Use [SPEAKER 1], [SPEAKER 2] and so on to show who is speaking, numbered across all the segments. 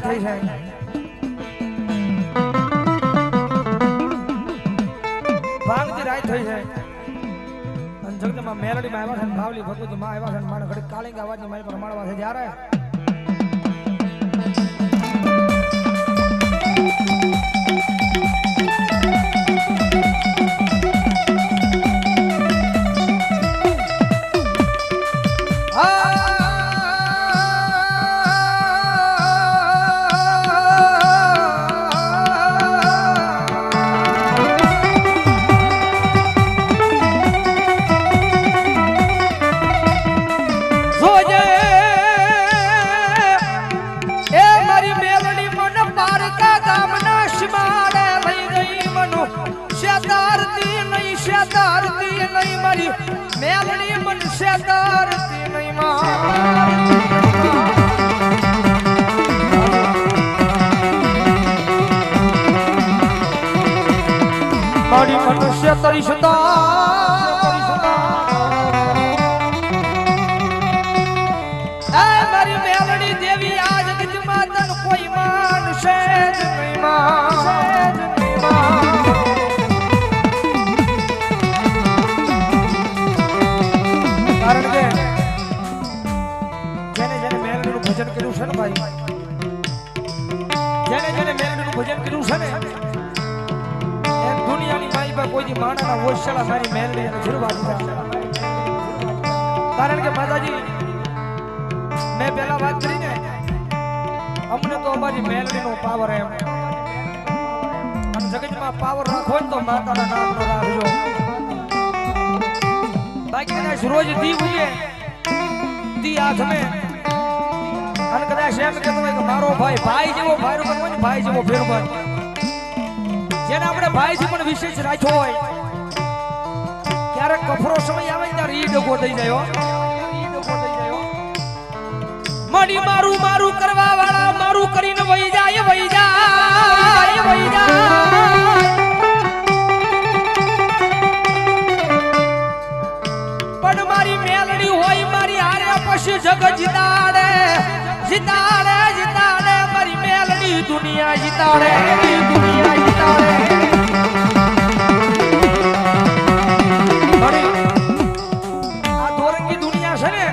[SPEAKER 1] થઈ જાય ભાંગતી રાત થઈ જાય અને જગતમાં મેલડી માં આવ્યા છે બાવલી ભગવતી માં આવ્યા છે મારા ઘડી કાલિંગ અવાજની મારી પર રમાડવા છે જ્યારે મેલડી મનસે તારતી નહીં મારી મનુષ્ય તરી મારી મેલડી દેવી આજ ગજમાં તન કોઈ માનશે જ નહીં કારણ કે જેને જેને મેલડીનું ભજન કર્યું છે ને ભાઈ જેને જેને મેલડીનું ભજન કર્યું છે ને એ દુનિયાની માઈ પર કોઈ માણાના ઓછળા મારી મેલડી અને જીરવા દીધા કારણ કે માતાજી મેં પહેલા વાત કરી ને અમને તો અમારી મેલડીનો પાવર એમ અને જગતમાં પાવર રાખો ને તો માતાના નામનો રાખજો બાકી કદાચ રોજ દી ઉગે દી હાથમે અને કદાચ એમ કહેતો હોય કે મારો ભાઈ જેવો ભાઈ હોય ને ભાઈ જેવો ફેરબન જેને આપણે ભાઈથી પણ વિશેષ રાખ્યો હોય ક્યારેક કફરો સમય આવે ત્યારે ઈ ડગો થઈ જાય મડી મારું મારું કરવા વાળા મારું કરીને વહી જાય પણ મારી મેલડી હોય મારી હારે પછી જગ જીતાડે મારી મેલડી દુનિયા જીતાડે આ દોરંગી દુનિયા છે ને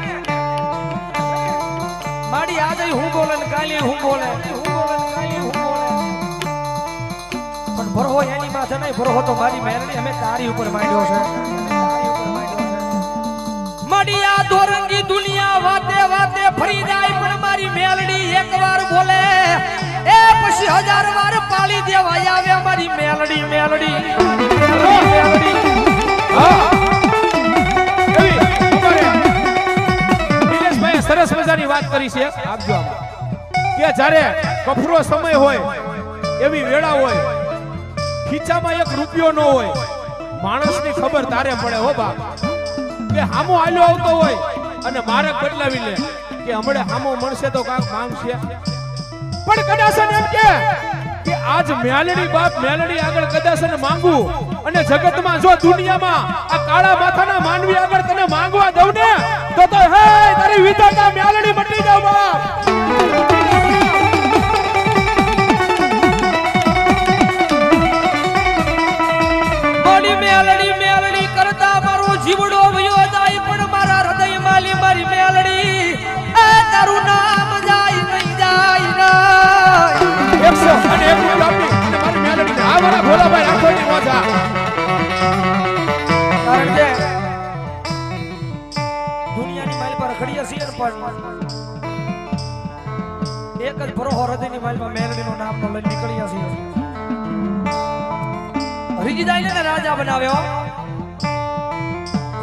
[SPEAKER 1] મારી આજે હું બોલે ને કાલે હું બોલે પણ ભરહો એની માથે નહીં ભરહો તો મારી મેલડી અમે તારી ઉપર માંડ્યો છે મડિયા દોરંગી દુનિયા વાતે વાતે ફરી જાય પણ મારી મેલડી એકવાર બોલે એ પછી 1000 વાર પાળી દેવા આવે મારી મેલડી
[SPEAKER 2] દિનેશભાઈ સરસ મજાની વાત કરી છે આપજો આમાં કે જ્યારે કફરો સમય હોય એવી વેળા હોય ખીચામાં 1 રૂપિયો ન હોય માણસની ખબર તારે પડે હો બાપ કે હામો આલ્યો આવતો હોય અને મારે બદલાવી લે કે હમણે હામો મળશે તો કાંક માંગશે પણ કદાચ એમ કે આજ મેલડી બાપ મેલડી આગળ કદાચ ને માંગવું અને જગતમાં જો દુનિયામાં આ કાળા માથાના માનવી આગળ તને માંગવા દઉં ને તો હે તારી વિધાતા મેલડી મટી જાવ બાપ
[SPEAKER 1] મેલડી કરતા મારો જીવડો વયો જાય પણ મારા હૃદય માલી મારી મેલડી એ તારું નામ જાય નહીં
[SPEAKER 2] જાય 101 કાપી અને મારી મેલડી આ વાળા ભોલાભાઈ રાખોની મોજા
[SPEAKER 1] કારણ કે દુનિયાની માલ પર ખડીએ છીએ પણ એક જ ભરો હૃદયની માલમાં મેલડીનું નામ તો લઈ નીકળ્યા છીએ રીજીદાઈ ને રાજા બનાવ્યો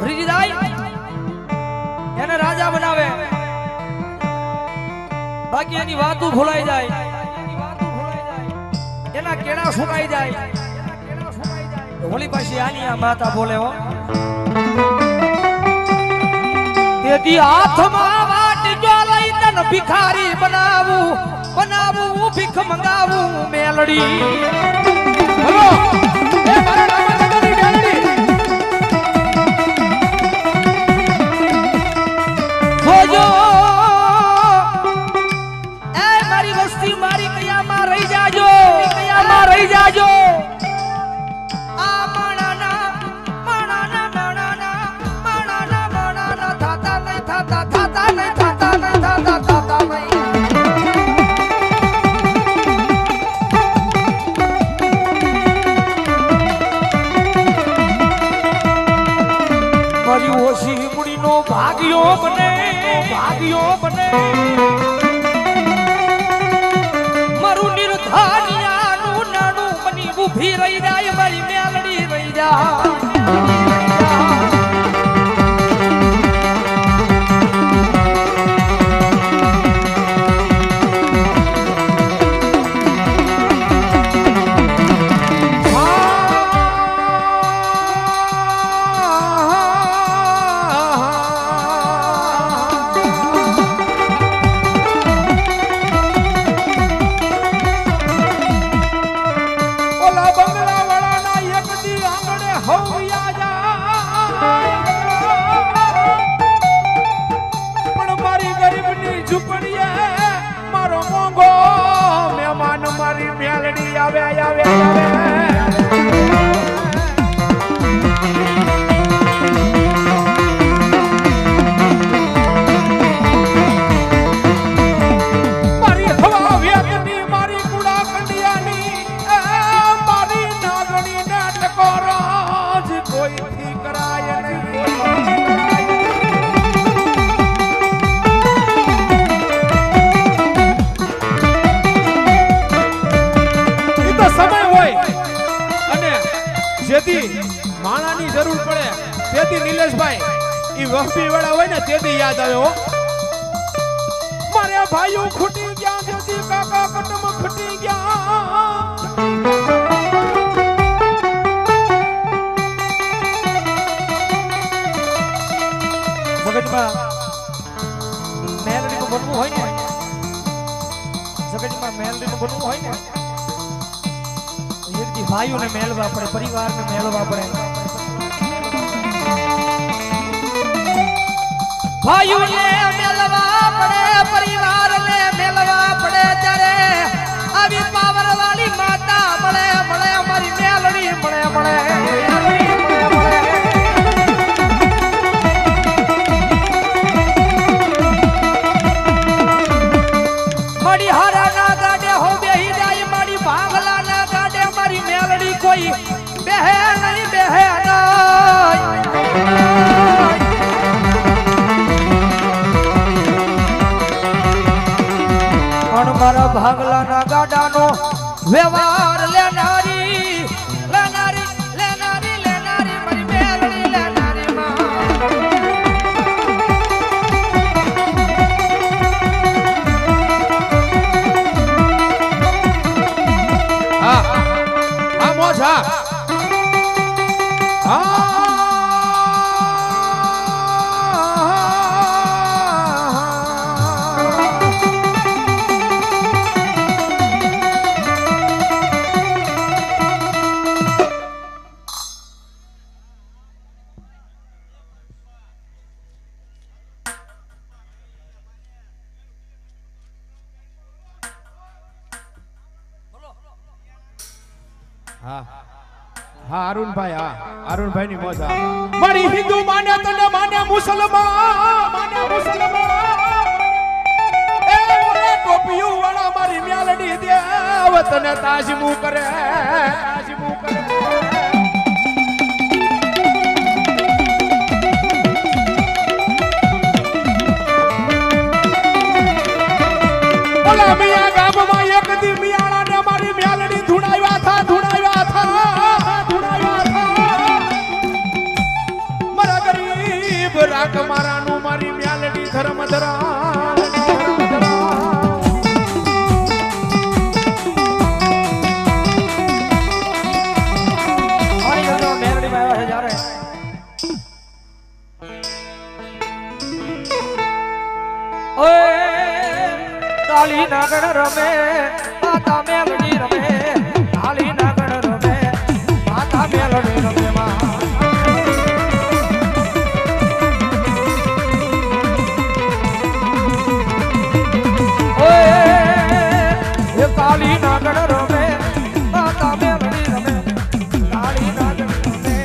[SPEAKER 1] રીજીદાઈ એને રાજા બનાવે બાકી એની વાતો ભૂલાઈ જાય એના કેડા સુકાઈ જાય હોળી પાછી આની આ માતા બોલે હો તેથી હાથમાં વાટજો લઈ તન ભિખારી બનાવું ભીખ મંગાવું મેલડી
[SPEAKER 2] બોલો એ મારા નામની મેલડી
[SPEAKER 1] જોજો એ મારી વસ્તી મારી ઊભી રહી જાય મારી મેલડી રહી જાય માણાની જરૂર પડે તેથી નિલેશભાઈ ઈ વહબી વાળા હોય ને તેથી યાદ આવે હો મારે ભાઈઓ ખૂટી ગયા જેથી કાકા કટમ ખૂટી ગયા મગજમાં મેલડીનું બનવું હોય ને જગતમાં મેલડીનું બનવું હોય ને ભાઈઓને મેળવા પડે પરિવારને મેળવા પડે ભાઈઓને મેળવા પડે પરિવારને મેળવા પડે ત્યારે આવી પાવર વાળી માતા મળે મળે અમારી મેલડી મળે મળે મારી હારાના ગાડે હો બેહી જાય મારી ભાંગલાના ગાડે મારી મેલડી કોઈ બેહે નહીં બેહે નહીં પણ મારા ભાંગલાના ગાડાનો વ્યવહાર લેનારી લેનારી લેનારી લેનારી મારી મેલડી લેનારી
[SPEAKER 2] હા અરુણભાઈ ની મોજ મારી હિન્દુ માને તને માને મુસલમાન એ ઓરે ટોપિયું વાળા મારી મેલડી દેવ તને તાજમુ કરે ઓલા મિયા ગામમાં એક દી મિયાળા ને મારી મેલડી ધુણાવ્યા થા મારા ગરીબ રાખ મારાનું મારી મેલડી ધર્મ ધરા
[SPEAKER 1] મેલડી માં આવ્યા છે જ્યારે કાળી નાગણ રમે માતા મેલડી રમે કાળી નાગણ રમે માતા મેલડી રમે કાળી નાગણ રમે માતા મેલડી રમે કાળી નાગણ રમે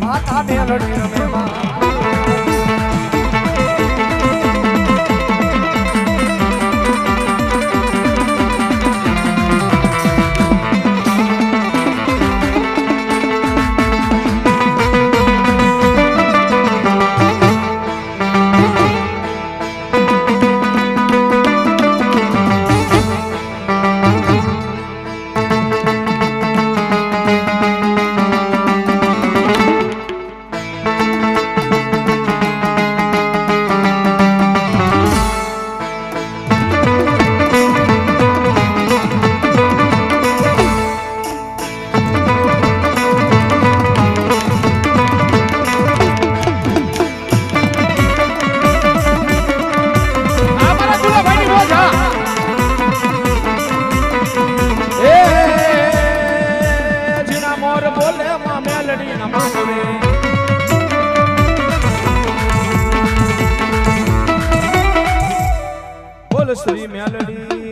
[SPEAKER 1] માતા મેલડી રમે
[SPEAKER 2] શ્રી મેલડી